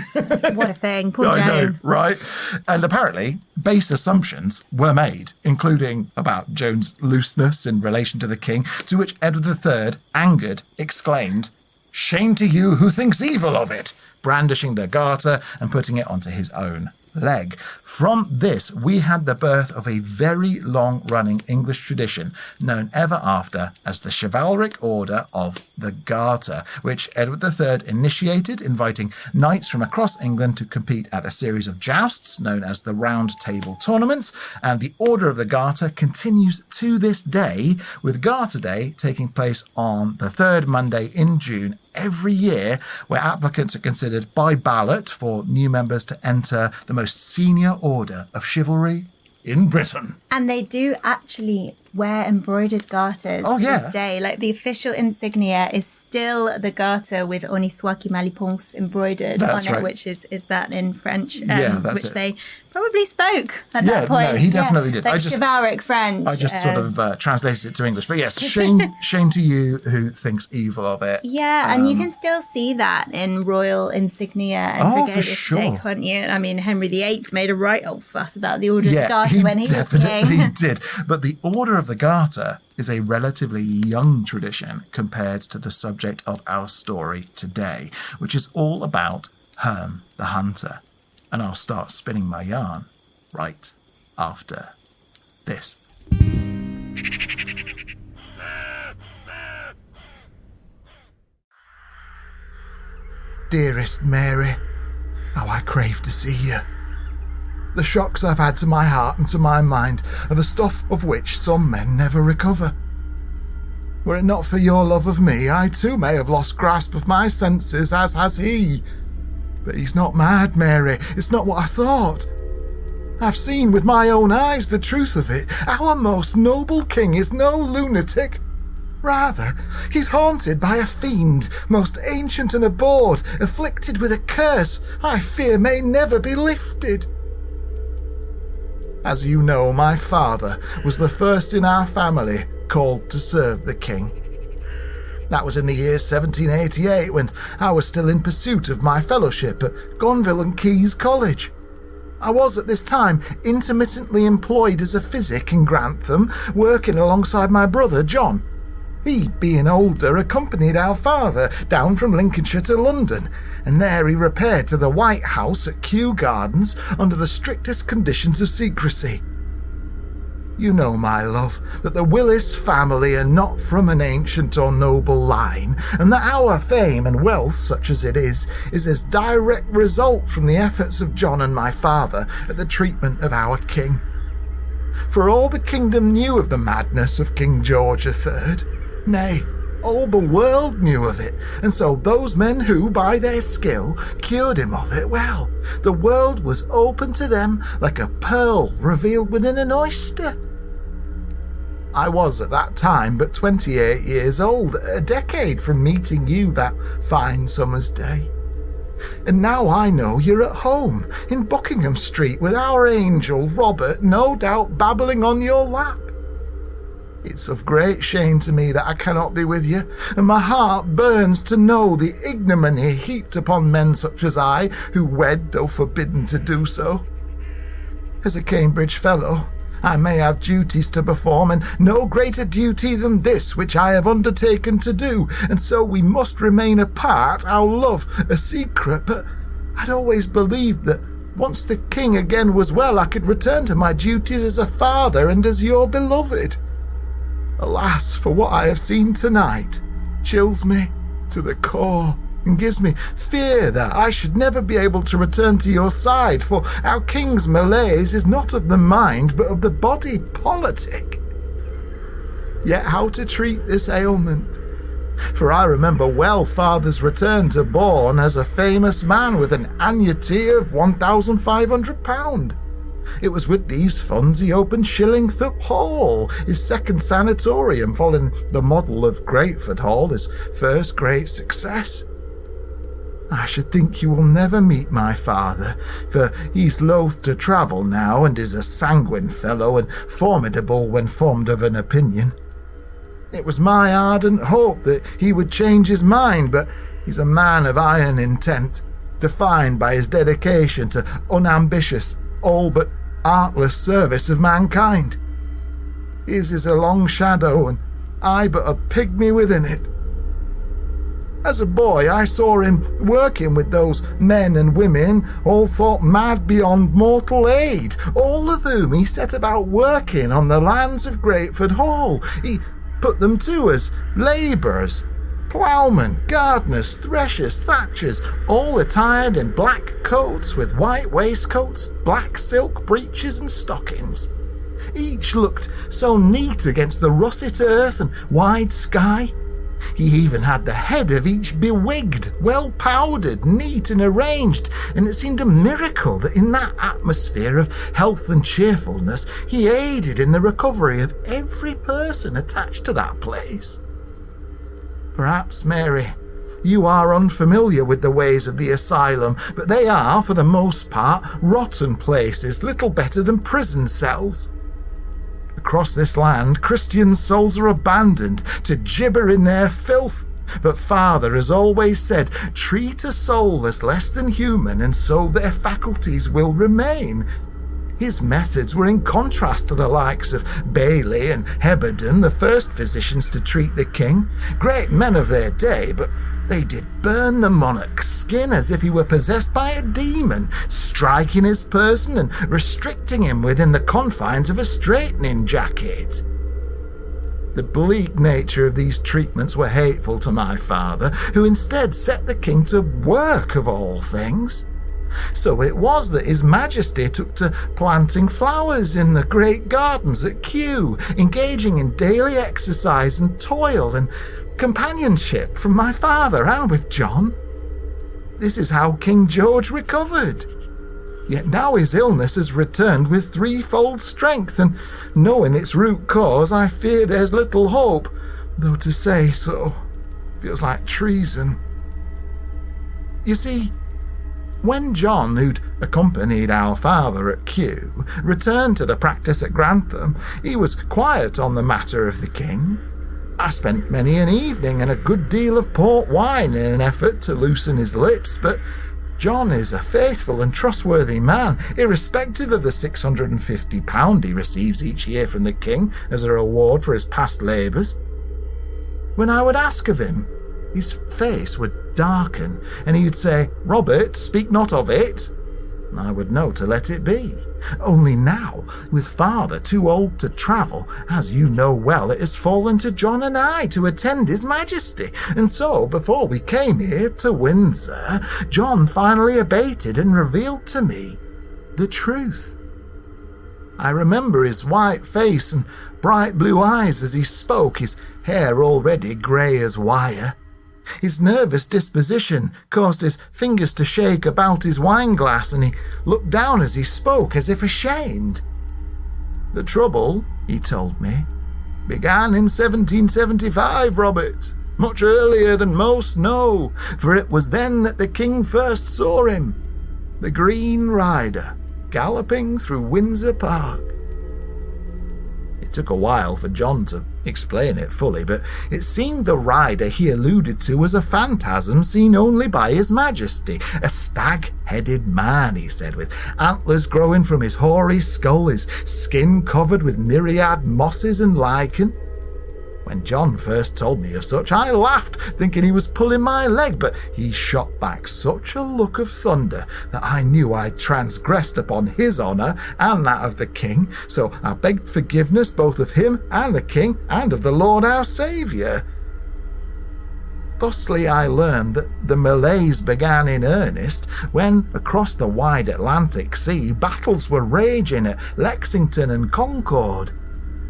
What a thing. Poor I know, Joan. right? And apparently, base assumptions were made, including about Joan's looseness in relation to the king, to which Edward III, angered, exclaimed, "Shame to you who thinks evil of it," brandishing the garter and putting it onto his own leg. From this, we had the birth of a very long-running English tradition known ever after as the Chivalric Order of the Garter, which Edward III initiated, inviting knights from across England to compete at a series of jousts known as the Round Table Tournaments, and the Order of the Garter continues to this day, with Garter Day taking place on the 3rd Monday in June every year, where applicants are considered by ballot for new members to enter the most senior order of chivalry in Britain. And they do actually wear embroidered garters to this day. Like, the official insignia is still the garter with Oniswaki Maliponce embroidered on it, which is that in French, which they probably spoke at that point. No, he definitely did. Like chivalric French. I just sort of translated it to English. But yes, shame to you who thinks evil of it. Yeah, and you can still see that in royal insignia and brigadier stake, can't you? I mean, Henry VIII made a right old fuss about the Order of the Garter when he was king. He did. But the Order of the Garter is a relatively young tradition compared to the subject of our story today, which is all about Herne the Hunter. And I'll start spinning my yarn right after this. Dearest Mary, how I crave to see you. The shocks I've had to my heart and to my mind are the stuff of which some men never recover. Were it not for your love of me, I too may have lost grasp of my senses, as has he. But he's not mad, Mary. It's not what I thought. I've seen with my own eyes the truth of it. Our most noble king is no lunatic. Rather, he's haunted by a fiend, most ancient and abhorred, afflicted with a curse I fear may never be lifted. As you know, my father was the first in our family called to serve the king. That was in the year 1788, when I was still in pursuit of my fellowship at Gonville and Caius College. I was at this time intermittently employed as a physic in Grantham, working alongside my brother John. He, being older, accompanied our father down from Lincolnshire to London, and there he repaired to the White House at Kew Gardens under the strictest conditions of secrecy. You know, my love, that the Willis family are not from an ancient or noble line, and that our fame and wealth, such as it is as direct result from the efforts of John and my father at the treatment of our king. For all the kingdom knew of the madness of King George III. Nay, all the world knew of it, and so those men who, by their skill, cured him of it, well, the world was open to them like a pearl revealed within an oyster. I was at that time but 28 years old, a decade from meeting you that fine summer's day. And now I know you're at home in Buckingham Street with our angel Robert, no doubt babbling on your lap. It's of great shame to me that I cannot be with you, and my heart burns to know the ignominy heaped upon men such as I, who wed though forbidden to do so. As a Cambridge fellow, I may have duties to perform, and no greater duty than this which I have undertaken to do, and so we must remain apart, our love a secret. But I'd always believed that once the king again was well, I could return to my duties as a father and as your beloved. Alas, for what I have seen tonight chills me to the core, and gives me fear that I should never be able to return to your side, for our king's malaise is not of the mind, but of the body politic. Yet how to treat this ailment? For I remember well father's return to Bourne as a famous man with an annuity of £1,500. It was with these funds he opened Shillingthorpe Hall, his second sanatorium, following the model of Grateford Hall, his first great success. I should think you will never meet my father, for he's loath to travel now, and is a sanguine fellow and formidable when formed of an opinion. It was my ardent hope that he would change his mind, but he's a man of iron intent, defined by his dedication to unambitious, all but artless service of mankind. His is a long shadow, and I but a pygmy within it. As a boy, I saw him working with those men and women, all thought mad beyond mortal aid, all of whom he set about working on the lands of Grateford Hall. He put them to as labourers, ploughmen, gardeners, threshers, thatchers, all attired in black coats with white waistcoats, black silk breeches and stockings. Each looked so neat against the russet earth and wide sky. He even had the head of each bewigged, well powdered, neat and arranged, and it seemed a miracle that in that atmosphere of health and cheerfulness he aided in the recovery of every person attached to that place. Perhaps, Mary, you are unfamiliar with the ways of the asylum, but they are, for the most part, rotten places, little better than prison cells. Across this land, Christian souls are abandoned to gibber in their filth, but Father has always said, treat a soul as less than human, and so their faculties will remain. His methods were in contrast to the likes of Bailey and Heberden, the first physicians to treat the king, great men of their day, but they did burn the monarch's skin as if he were possessed by a demon, striking his person and restricting him within the confines of a straightening jacket. The bleak nature of these treatments were hateful to my father, who instead set the king to work of all things. So it was that His Majesty took to planting flowers in the great gardens at Kew, engaging in daily exercise and toil and companionship from my father and with John. This is how King George recovered. Yet now his illness has returned with threefold strength, and knowing its root cause, I fear there's little hope, though to say so feels like treason. You see, when John, who'd accompanied our father at Kew, returned to the practice at Grantham, he was quiet on the matter of the king. I spent many an evening and a good deal of port wine in an effort to loosen his lips, but John is a faithful and trustworthy man, irrespective of the £650 he receives each year from the king as a reward for his past labours. When I would ask of him, his face would darken, and he would say, "Robert, speak not of it," and I would know to let it be. Only now, with father too old to travel, as you know well, it has fallen to John and I to attend his majesty, and so, before we came here to Windsor, John finally abated and revealed to me the truth. I remember his white face and bright blue eyes as he spoke, his hair already grey as wire. His nervous disposition caused his fingers to shake about his wine-glass, and he looked down as he spoke as if ashamed. The trouble, he told me, began in 1775, Robert, much earlier than most know, for it was then that the king first saw him, the Green Rider, galloping through Windsor Park. It took a while for John to explain it fully, but it seemed the rider he alluded to was a phantasm seen only by his majesty, a stag-headed man, he said, with antlers growing from his hoary skull, his skin covered with myriad mosses and lichen. When John first told me of such, I laughed, thinking he was pulling my leg, but he shot back such a look of thunder that I knew I'd transgressed upon his honour and that of the king, so I begged forgiveness both of him and the king and of the Lord our Saviour. Thusly I learned that the Malays began in earnest when, across the wide Atlantic Sea, battles were raging at Lexington and Concord.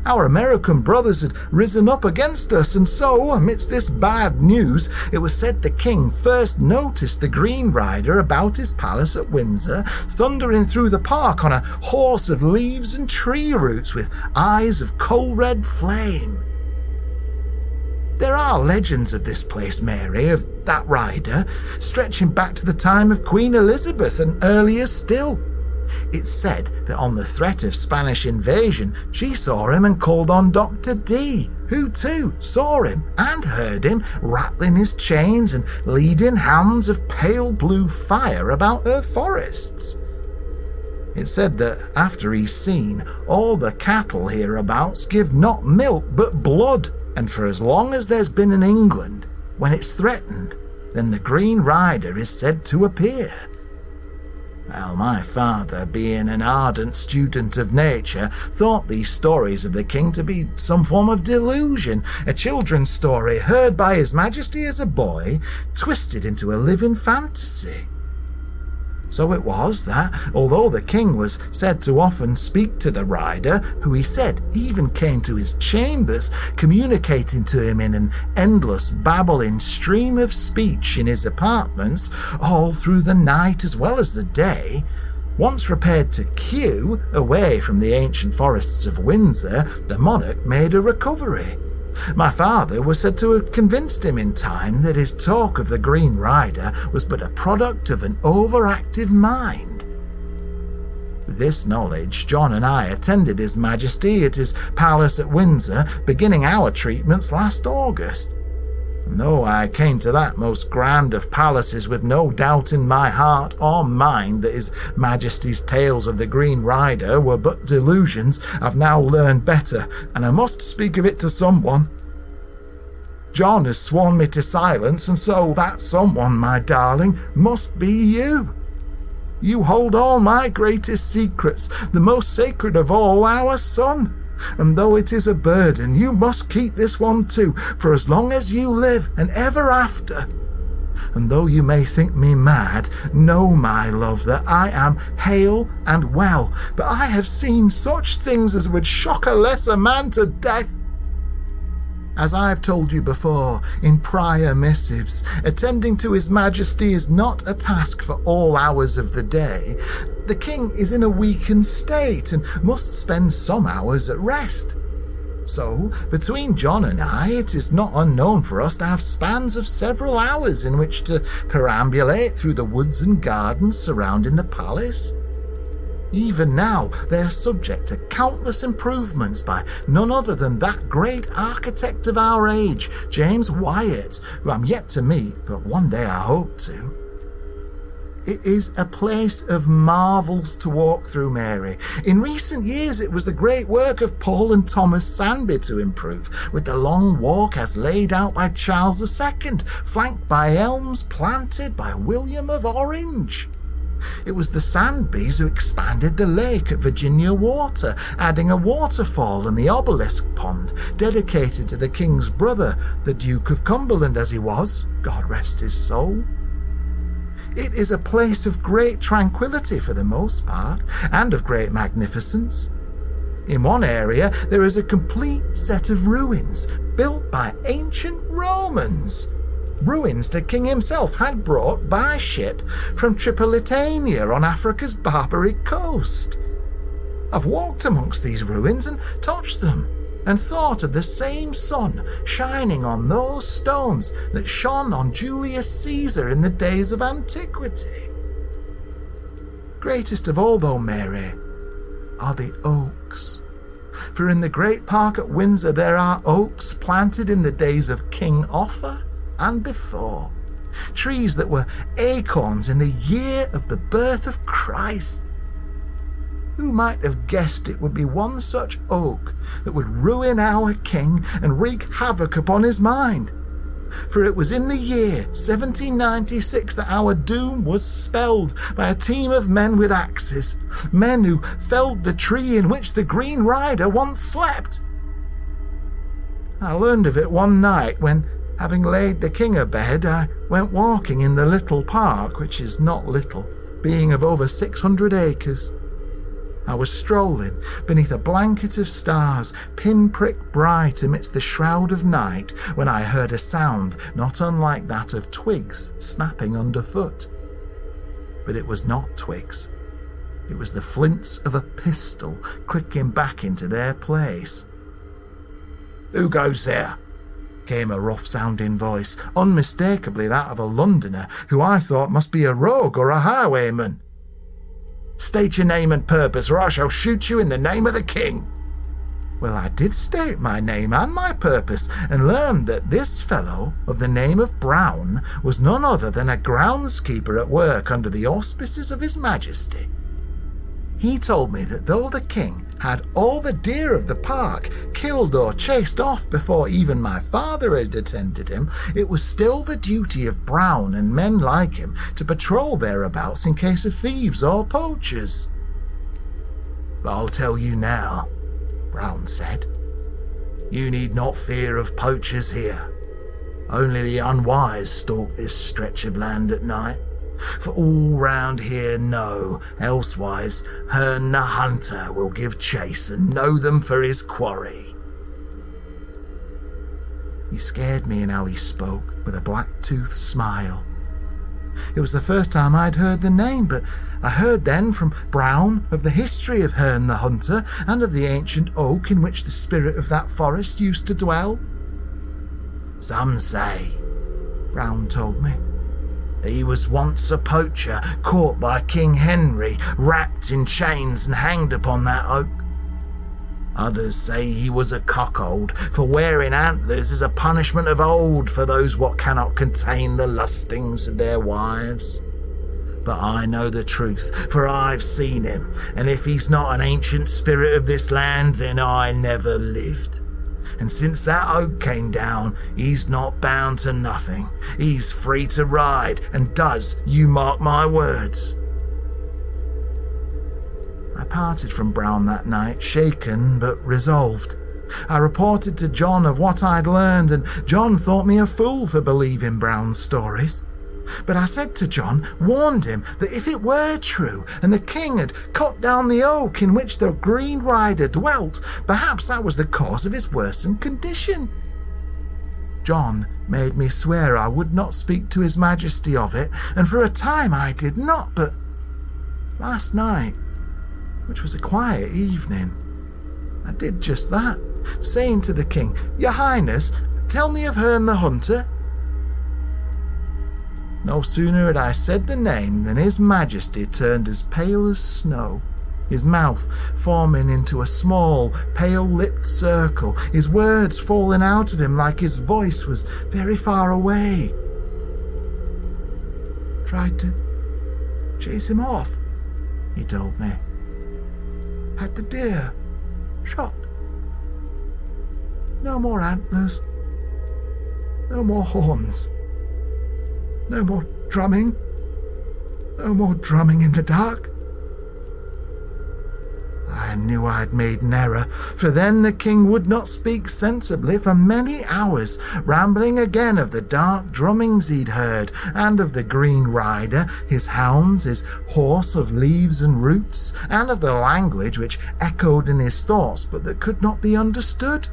Our American brothers had risen up against us, and so, amidst this bad news, it was said the king first noticed the Green Rider about his palace at Windsor, thundering through the park on a horse of leaves and tree roots with eyes of coal-red flame. There are legends of this place, Mary, of that rider, stretching back to the time of Queen Elizabeth and earlier still. It's said that on the threat of Spanish invasion, she saw him and called on Dr. D, who too saw him and heard him rattling his chains and leading hounds of pale blue fire about her forests. It's said that after he's seen, all the cattle hereabouts give not milk but blood, and for as long as there's been in England, when it's threatened, then the Green Rider is said to appear. Well, my father, being an ardent student of nature, thought these stories of the king to be some form of delusion, a children's story heard by His Majesty as a boy, twisted into a living fantasy. So it was that, although the king was said to often speak to the rider, who he said even came to his chambers, communicating to him in an endless babbling stream of speech in his apartments, all through the night as well as the day, once repaired to Kew, away from the ancient forests of Windsor, the monarch made a recovery. My father was said to have convinced him in time that his talk of the Green Rider was but a product of an overactive mind. With this knowledge, John and I attended His Majesty at his palace at Windsor, beginning our treatments last August. And though I came to that most grand of palaces with no doubt in my heart or mind that His Majesty's tales of the Green Rider were but delusions, I've now learned better, and I must speak of it to someone. John has sworn me to silence, and so that someone, my darling, must be you. You hold all my greatest secrets, the most sacred of all, our son. And though it is a burden, you must keep this one too, for as long as you live and ever after. And though you may think me mad, know, my love, that I am hale and well, but I have seen such things as would shock a lesser man to death. As I've told you before, in prior missives, attending to His Majesty is not a task for all hours of the day. The king is in a weakened state and must spend some hours at rest. So, between John and I, it is not unknown for us to have spans of several hours in which to perambulate through the woods and gardens surrounding the palace. Even now, they are subject to countless improvements by none other than that great architect of our age, James Wyatt, who I'm yet to meet, but one day I hope to. It is a place of marvels to walk through, Mary. In recent years, it was the great work of Paul and Thomas Sandby to improve, with the long walk as laid out by Charles II, flanked by elms planted by William of Orange. It was the Sandbys who expanded the lake at Virginia Water, adding a waterfall and the obelisk pond, dedicated to the king's brother, the Duke of Cumberland as he was, God rest his soul. It is a place of great tranquillity for the most part, and of great magnificence. In one area there is a complete set of ruins, built by ancient Romans. Ruins the king himself had brought by ship from Tripolitania on Africa's barbaric coast. I've walked amongst these ruins and touched them, and thought of the same sun shining on those stones that shone on Julius Caesar in the days of antiquity. Greatest of all, though, Mary, are the oaks. For in the great park at Windsor there are oaks planted in the days of King Offa and before, trees that were acorns in the year of the birth of Christ. Who might have guessed it would be one such oak that would ruin our king and wreak havoc upon his mind? For it was in the year 1796 that our doom was spelled by a team of men with axes, men who felled the tree in which the Green Rider once slept. I learned of it one night when, having laid the king abed, I went walking in the little park, which is not little, being of over 600 acres. I was strolling beneath a blanket of stars, pinprick bright amidst the shroud of night, when I heard a sound not unlike that of twigs snapping underfoot. But it was not twigs. It was the flints of a pistol clicking back into their place. "Who goes there?" came a rough-sounding voice, unmistakably that of a Londoner, who I thought must be a rogue or a highwayman. "State your name and purpose, or I shall shoot you in the name of the king." Well, I did state my name and my purpose, and learned that this fellow, of the name of Brown, was none other than a groundskeeper at work under the auspices of His Majesty. He told me that though the king had all the deer of the park killed or chased off before even my father had attended him, it was still the duty of Brown and men like him to patrol thereabouts in case of thieves or poachers. "But I'll tell you now," Brown said, "you need not fear of poachers here. Only the unwise stalk this stretch of land at night. For all round here know, elsewise Herne the hunter will give chase and know them for his quarry." He scared me in how he spoke, with a black-toothed smile. It was the first time I'd heard the name, but I heard then from Brown of the history of Herne the hunter and of the ancient oak in which the spirit of that forest used to dwell. "Some say," Brown told me, "he was once a poacher caught by King Henry, wrapped in chains and hanged upon that oak. Others say he was a cuckold, for wearing antlers is a punishment of old for those what cannot contain the lustings of their wives. But I know the truth, for I've seen him, and if he's not an ancient spirit of this land, then I never lived. And since that oak came down, he's not bound to nothing. He's free to ride, and does, you mark my words." I parted from Brown that night, shaken but resolved. I reported to John of what I'd learned, and John thought me a fool for believing Brown's stories. But I said to John, warned him that if it were true, and the king had cut down the oak in which the Green Rider dwelt, perhaps that was the cause of his worsened condition. John made me swear I would not speak to His Majesty of it, and for a time I did not, but last night, which was a quiet evening, I did just that, saying to the king, "Your Highness, tell me of Herne the Hunter." No sooner had I said the name than His Majesty turned as pale as snow, his mouth forming into a small, pale-lipped circle, his words falling out of him like his voice was very far away. "Tried to chase him off," he told me. "Had the deer shot. No more antlers. No more horns. No more drumming. No more drumming in the dark." I knew I'd made an error, for then the king would not speak sensibly for many hours, rambling again of the dark drummings he'd heard, and of the Green Rider, his hounds, his horse of leaves and roots, and of the language which echoed in his thoughts but that could not be understood.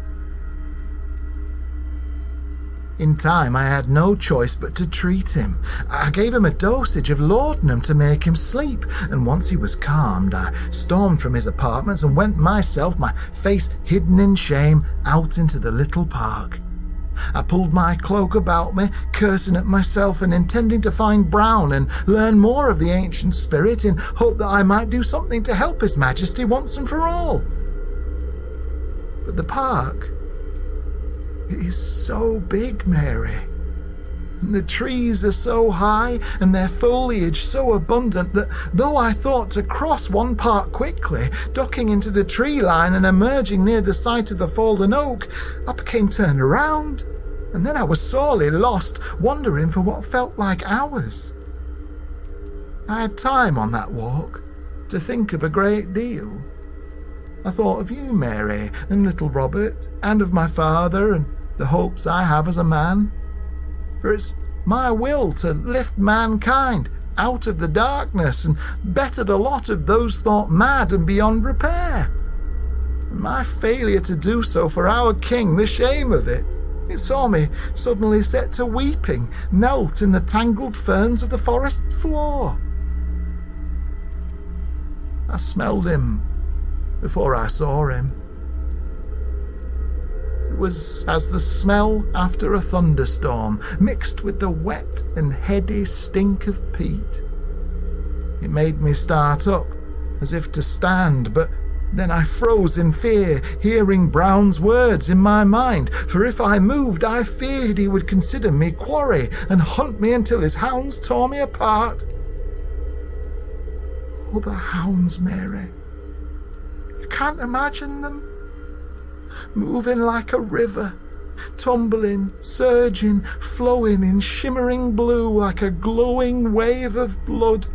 In time I had no choice but to treat him. I gave him a dosage of laudanum to make him sleep, and once he was calmed, I stormed from his apartments and went myself, my face hidden in shame, out into the little park. I pulled my cloak about me, cursing at myself and intending to find Brown and learn more of the ancient spirit in hope that I might do something to help His Majesty once and for all. But the park, it is so big, Mary, and the trees are so high and their foliage so abundant that though I thought to cross one part quickly, ducking into the tree line and emerging near the site of the fallen oak, I became turned around, and then I was sorely lost, wandering for what felt like hours. I had time on that walk to think of a great deal. I thought of you, Mary, and little Robert, and of my father, and the hopes I have as a man. For it's my will to lift mankind out of the darkness and better the lot of those thought mad and beyond repair. And my failure to do so for our king, the shame of it saw me suddenly set to weeping, knelt in the tangled ferns of the forest floor. I smelled him before I saw him. It was as the smell after a thunderstorm, mixed with the wet and heady stink of peat. It made me start up, as if to stand, but then I froze in fear, hearing Brown's words in my mind, for if I moved, I feared he would consider me quarry and hunt me until his hounds tore me apart. Oh, the hounds, Mary. You can't imagine them. Moving like a river, tumbling, surging, flowing in shimmering blue like a glowing wave of blood.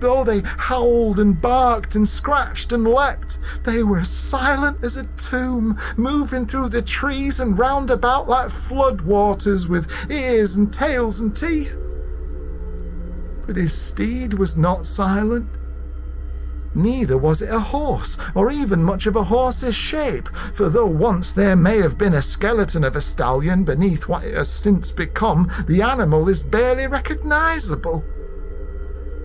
Though they howled and barked and scratched and leapt, they were silent as a tomb, moving through the trees and round about like flood waters with ears and tails and teeth. But his steed was not silent. Neither was it a horse, or even much of a horse's shape, for though once there may have been a skeleton of a stallion beneath what it has since become, the animal is barely recognizable.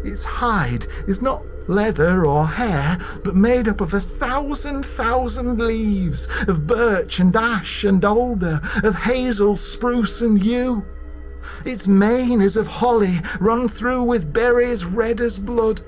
Its hide is not leather or hair, but made up of 1,000 leaves, of birch and ash and alder, of hazel, spruce and yew. Its mane is of holly, run through with berries red as blood.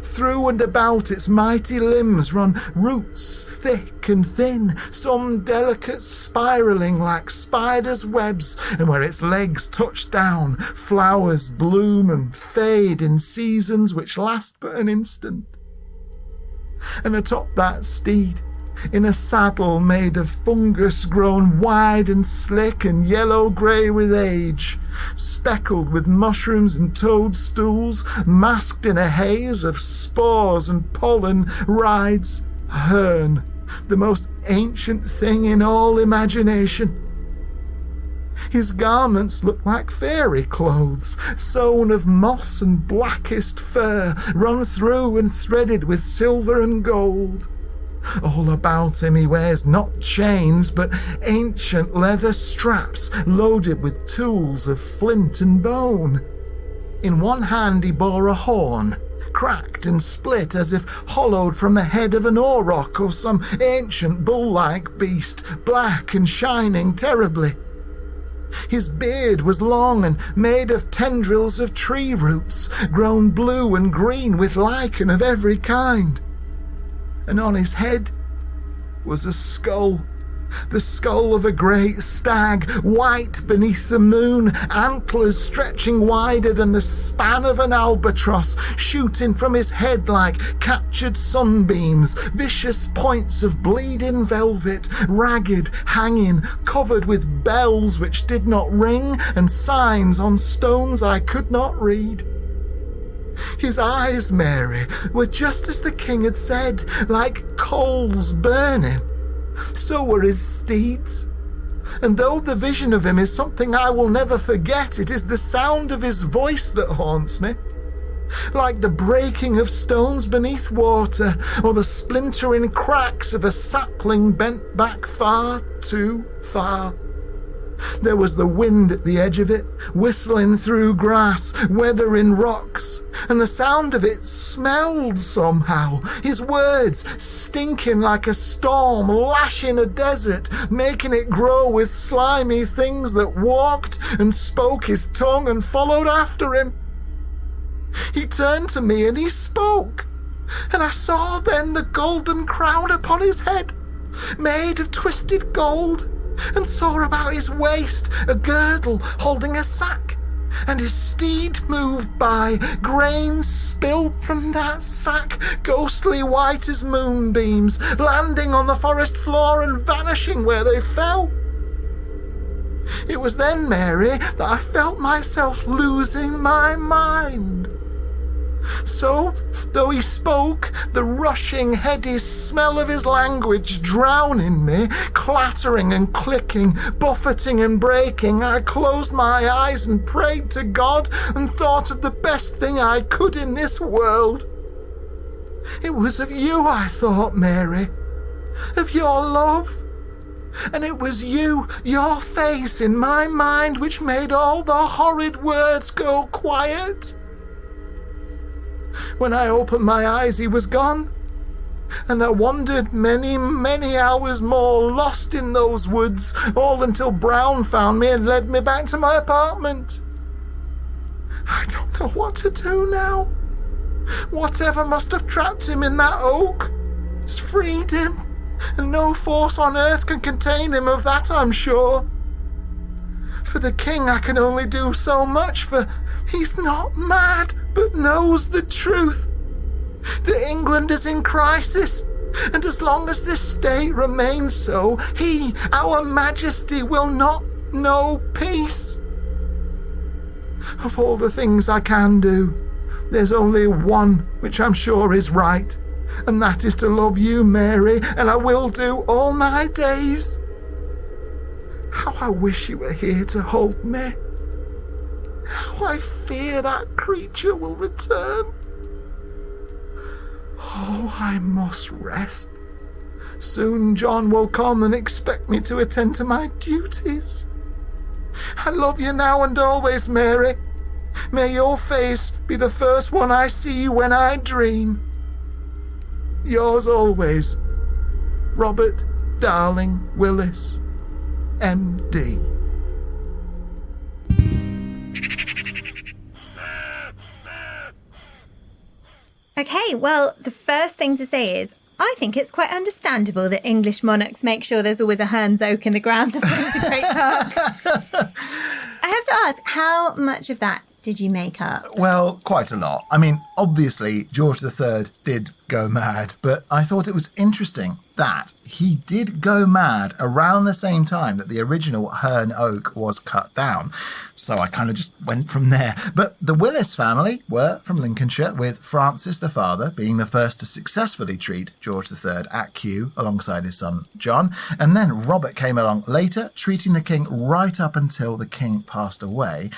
Through and about its mighty limbs run roots thick and thin, some delicate spiralling like spiders' webs, and where its legs touch down, flowers bloom and fade in seasons which last but an instant. And atop that steed, in a saddle made of fungus grown wide and slick and yellow-grey with age, speckled with mushrooms and toadstools, masked in a haze of spores and pollen, rides Herne, the most ancient thing in all imagination. His garments look like fairy clothes, sewn of moss and blackest fur, run through and threaded with silver and gold. All about him he wears not chains, but ancient leather straps loaded with tools of flint and bone. In one hand he bore a horn, cracked and split as if hollowed from the head of an auroch or some ancient bull-like beast, black and shining terribly. His beard was long and made of tendrils of tree roots, grown blue and green with lichen of every kind. And on his head was a skull, the skull of a great stag, white beneath the moon, antlers stretching wider than the span of an albatross, shooting from his head like captured sunbeams, vicious points of bleeding velvet, ragged, hanging, covered with bells which did not ring, and signs on stones I could not read. His eyes, Mary, were just as the king had said, like coals burning. So were his steeds. And though the vision of him is something I will never forget, it is the sound of his voice that haunts me. Like the breaking of stones beneath water, or the splintering cracks of a sapling bent back far too far. There was the wind at the edge of it, whistling through grass, weathering rocks, and the sound of it smelled somehow. His words stinking like a storm, lashing a desert, making it grow with slimy things that walked and spoke his tongue and followed after him. He turned to me and he spoke, and I saw then the golden crown upon his head, made of twisted gold, and saw about his waist a girdle holding a sack, and his steed moved by, grain spilled from that sack, ghostly white as moonbeams, landing on the forest floor and vanishing where they fell. It was then, Mary, that I felt myself losing my mind. So, though he spoke, the rushing, heady smell of his language drowning me, clattering and clicking, buffeting and breaking, I closed my eyes and prayed to God and thought of the best thing I could in this world. It was of you I thought, Mary, of your love. And it was you, your face in my mind, which made all the horrid words go quiet. When I opened my eyes, he was gone, and I wandered many, many hours more, lost in those woods, all until Brown found me and led me back to my apartment. I don't know what to do now. Whatever must have trapped him in that oak has freed him, and no force on earth can contain him, of that I'm sure. For the king I can only do so much, for he's not mad, but knows the truth. That England is in crisis, and as long as this state remains so, he, our Majesty, will not know peace. Of all the things I can do, there's only one which I'm sure is right, and that is to love you, Mary, and I will do all my days. How I wish you were here to hold me. How I fear that creature will return. Oh, I must rest. Soon John will come and expect me to attend to my duties. I love you now and always, Mary. May your face be the first one I see when I dream. Yours always, Robert Darling Willis, M.D. Okay, well, the first thing to say is I think it's quite understandable that English monarchs make sure there's always a Herne's Oak in the grounds of Windsor Great Park. I have to ask, how much of that did you make up? Well, quite a lot. I mean, obviously, George III did go mad, but I thought it was interesting that he did go mad around the same time that the original Herne Oak was cut down. So I kind of just went from there. But the Willis family were from Lincolnshire, with Francis the father being the first to successfully treat George III at Kew alongside his son John. And then Robert came along later, treating the king right up until the king passed away.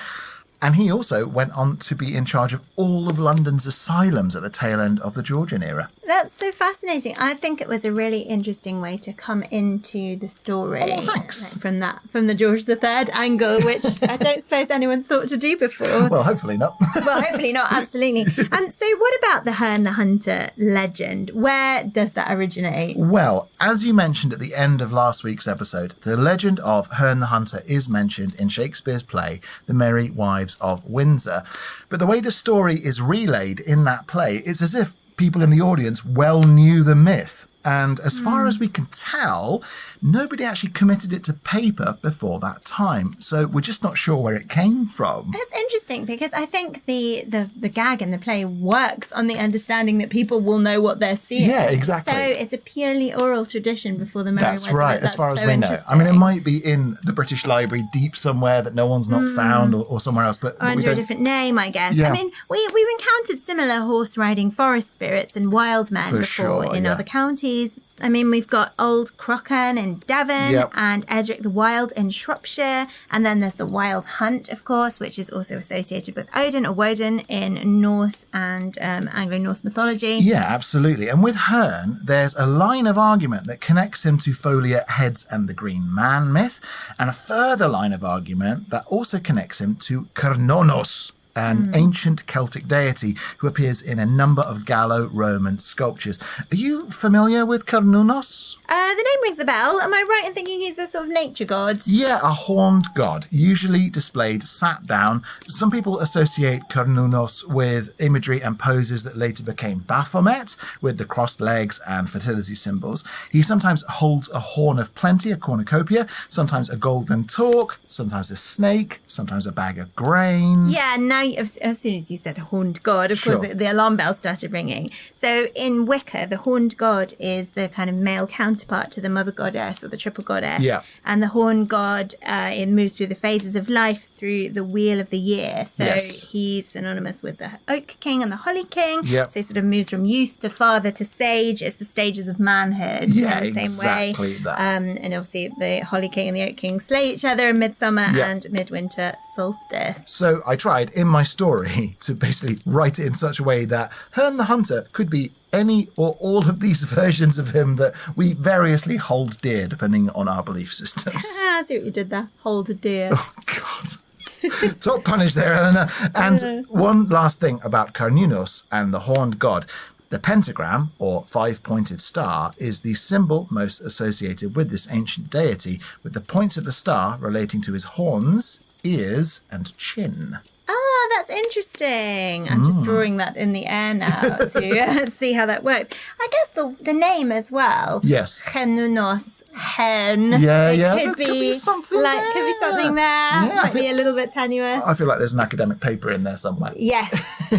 And he also went on to be in charge of all of London's asylums at the tail end of the Georgian era. That's so fascinating. I think it was a really interesting way to come into the story. Oh, thanks. From the George III angle, which I don't suppose anyone's thought to do before. Well, hopefully not. Well, hopefully not, absolutely. So what about the Herne the Hunter legend? Where does that originate? Well, as you mentioned at the end of last week's episode, the legend of Herne the Hunter is mentioned in Shakespeare's play, The Merry Wives of Windsor. But the way the story is relayed in that play, it's as if people in the audience well knew the myth. And as far as we can tell, nobody actually committed it to paper before that time. So we're just not sure where it came from. That's interesting because I think the gag in the play works on the understanding that people will know what they're seeing. Yeah, exactly. So it's a purely oral tradition before the Merry Wives. That's right, as far as we know. I mean, it might be in the British Library deep somewhere that no one's not found or somewhere else. But or under a different name, I guess. Yeah. I mean, we've encountered similar horse-riding forest spirits and wild men before in other counties. I mean, we've got Old Crochan in Devon and Edric the Wild in Shropshire. And then there's the Wild Hunt, of course, which is also associated with Odin or Woden in Norse and Anglo-Norse mythology. Yeah, absolutely. And with Herne, there's a line of argument that connects him to Foliot Heads and the Green Man myth, and a further line of argument that also connects him to Cernunnos, an ancient Celtic deity who appears in a number of Gallo-Roman sculptures. Are you familiar with Cernunnos? The name rings a bell. Am I right in thinking he's a sort of nature god? Yeah, a horned god, usually displayed sat down. Some people associate Cernunnos with imagery and poses that later became Baphomet, with the crossed legs and fertility symbols. He sometimes holds a horn of plenty, a cornucopia, sometimes a golden torque, sometimes a snake, sometimes a bag of grain. Yeah, now as soon as you said horned god, of course the alarm bells started ringing. So in Wicca, the horned god is the kind of male counterpart to the mother goddess or the triple goddess. Yeah. And the horned god, it moves through the phases of life through the wheel of the year. So he's synonymous with the Oak King and the Holly King. Yep. So he sort of moves from youth to father to sage. It's the stages of manhood in the same way. That. And obviously the Holly King and the Oak King slay each other in midsummer and midwinter solstice. So I tried in my story to basically write it in such a way that Herne the Hunter could be any or all of these versions of him that we variously hold dear, depending on our belief systems. I see what you did there. Hold dear. Oh, God. Top punish there, Eleanor. And one last thing about Cernunnos and the horned god. The pentagram, or five-pointed star, is the symbol most associated with this ancient deity, with the points of the star relating to his horns, ears, and chin. Ah, that's interesting. I'm just drawing that in the air now to see how that works. I guess the name as well. Yes. Cernunnos. Hen. Yeah. Could be something like there. could be something there. Yeah, Might be a little bit tenuous. I feel like there's an academic paper in there somewhere. Yes.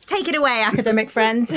Take it away, academic friends.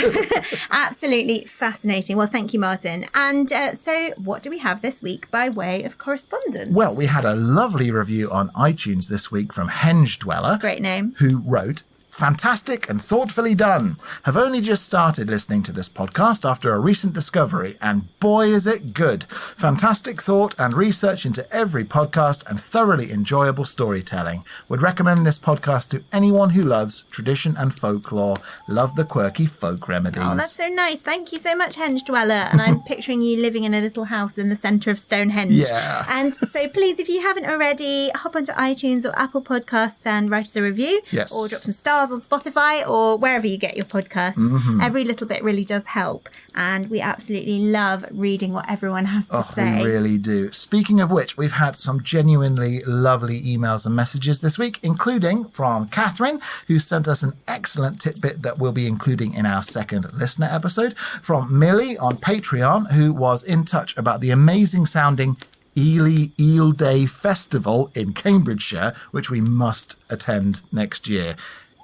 Absolutely fascinating. Well, thank you, Martin. And so what do we have this week by way of correspondence? Well, we had a lovely review on iTunes this week from Henge Dweller. Great name. Who wrote, "Fantastic and thoughtfully done. Have only just started listening to this podcast after a recent discovery, and boy is it good. Fantastic thought and research into every podcast and thoroughly enjoyable storytelling. Would recommend this podcast to anyone who loves tradition and folklore. Love the quirky folk remedies." Oh, that's so nice. Thank you so much, Henge Dweller. And I'm picturing you living in a little house in the centre of Stonehenge. Yeah. And so please, if you haven't already, hop onto iTunes or Apple Podcasts and write us a review. Yes. Or drop some stars on Spotify or wherever you get your podcasts. Every little bit really does help, and we absolutely love reading what everyone has to say. We really do. Speaking of which, we've had some genuinely lovely emails and messages this week, including from Catherine, who sent us an excellent tidbit that we'll be including in our second listener episode, from Millie on Patreon, who was in touch about the amazing sounding Ely Eel Day Festival in Cambridgeshire, which we must attend next year.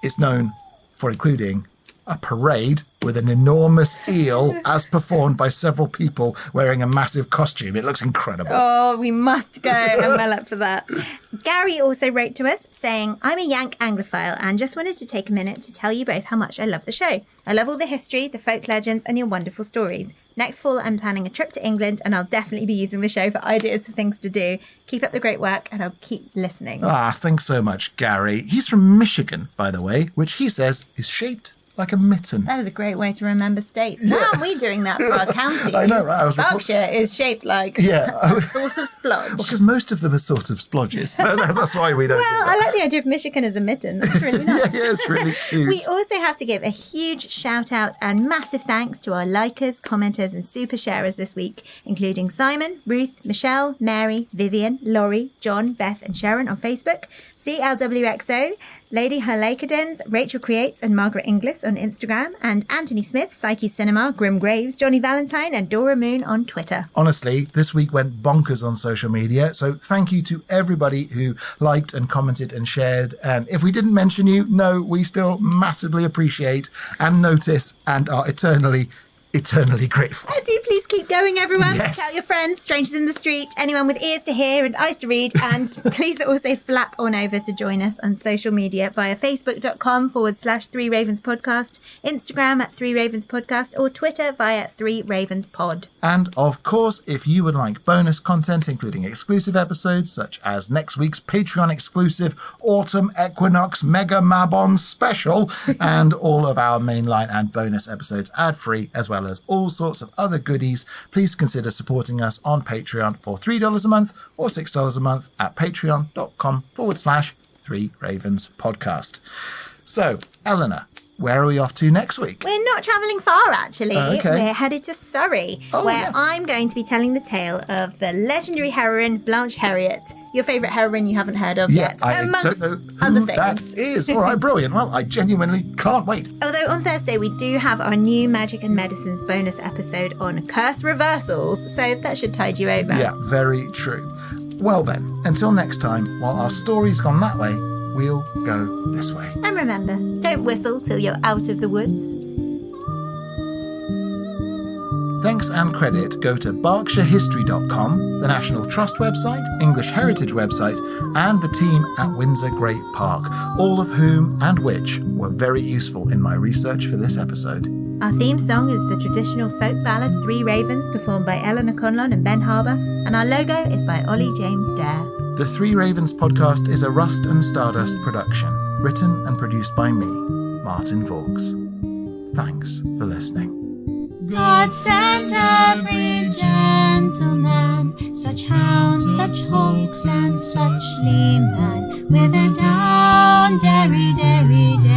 It's known for including a parade with an enormous eel as performed by several people wearing a massive costume. It looks incredible. Oh, we must go. I'm well up for that. Gary also wrote to us saying, "I'm a Yank Anglophile and just wanted to take a minute to tell you both how much I love the show. I love all the history, the folk legends and your wonderful stories. Next fall, I'm planning a trip to England and I'll definitely be using the show for ideas for things to do. Keep up the great work and I'll keep listening." Thanks so much, Gary. He's from Michigan, by the way, which he says is shaped like a mitten. That is a great way to remember states. Why aren't we doing that for our counties? I know, right? Berkshire is shaped like a sort of splodge. Because most of them are sort of splodges. That's why we don't do that. I like the idea of Michigan as a mitten. That's really nice. Yeah, it's really cute. We also have to give a huge shout out and massive thanks to our likers, commenters and super sharers this week, including Simon, Ruth, Michelle, Mary, Vivian, Laurie, John, Beth and Sharon on Facebook, CLWXO, Lady Halakadens, Rachel Creates and Margaret Inglis on Instagram, and Anthony Smith, Psyche Cinema, Grim Graves, Johnny Valentine and Dora Moon on Twitter. Honestly, this week went bonkers on social media, so thank you to everybody who liked and commented and shared. And if we didn't mention you, no, we still massively appreciate and notice and are eternally grateful. Do please keep going, everyone. Yes. Tell your friends, strangers in the street, anyone with ears to hear and eyes to read. And please also flap on over to join us on social media via facebook.com/3 Ravens Podcast, Instagram at 3 Ravens Podcast, or Twitter via 3 Ravens Pod. And of course, if you would like bonus content, including exclusive episodes such as next week's Patreon exclusive Autumn Equinox Mega Mabon special, and all of our mainline and bonus episodes ad-free, as well as all sorts of other goodies, please consider supporting us on Patreon for $3 a month or $6 a month at patreon.com/3 Ravens Podcast. So, Eleanor, where are we off to next week? We're not travelling far, actually. Okay. We're headed to Surrey, where I'm going to be telling the tale of the legendary heroine Blanche Heriot, your favourite heroine you haven't heard of yet, I amongst don't know other who things. that is. All right, brilliant. Well, I genuinely can't wait. Although on Thursday we do have our new Magic and Medicines bonus episode on curse reversals, so that should tide you over. Yeah, very true. Well then, until next time, while our story's gone that way, we'll go this way. And remember, don't whistle till you're out of the woods. Thanks and credit go to BerkshireHistory.com, the National Trust website, English Heritage website, and the team at Windsor Great Park, all of whom and which were very useful in my research for this episode. Our theme song is the traditional folk ballad 3 Ravens, performed by Eleanor Conlon and Ben Harbour, and our logo is by Ollie James Dare. The 3 Ravens podcast is a Rust and Stardust production, written and produced by me, Martin Vaux. Thanks for listening. God sent every gentleman, such hounds, such hawks, and such leman, with a down, derry, derry, derry.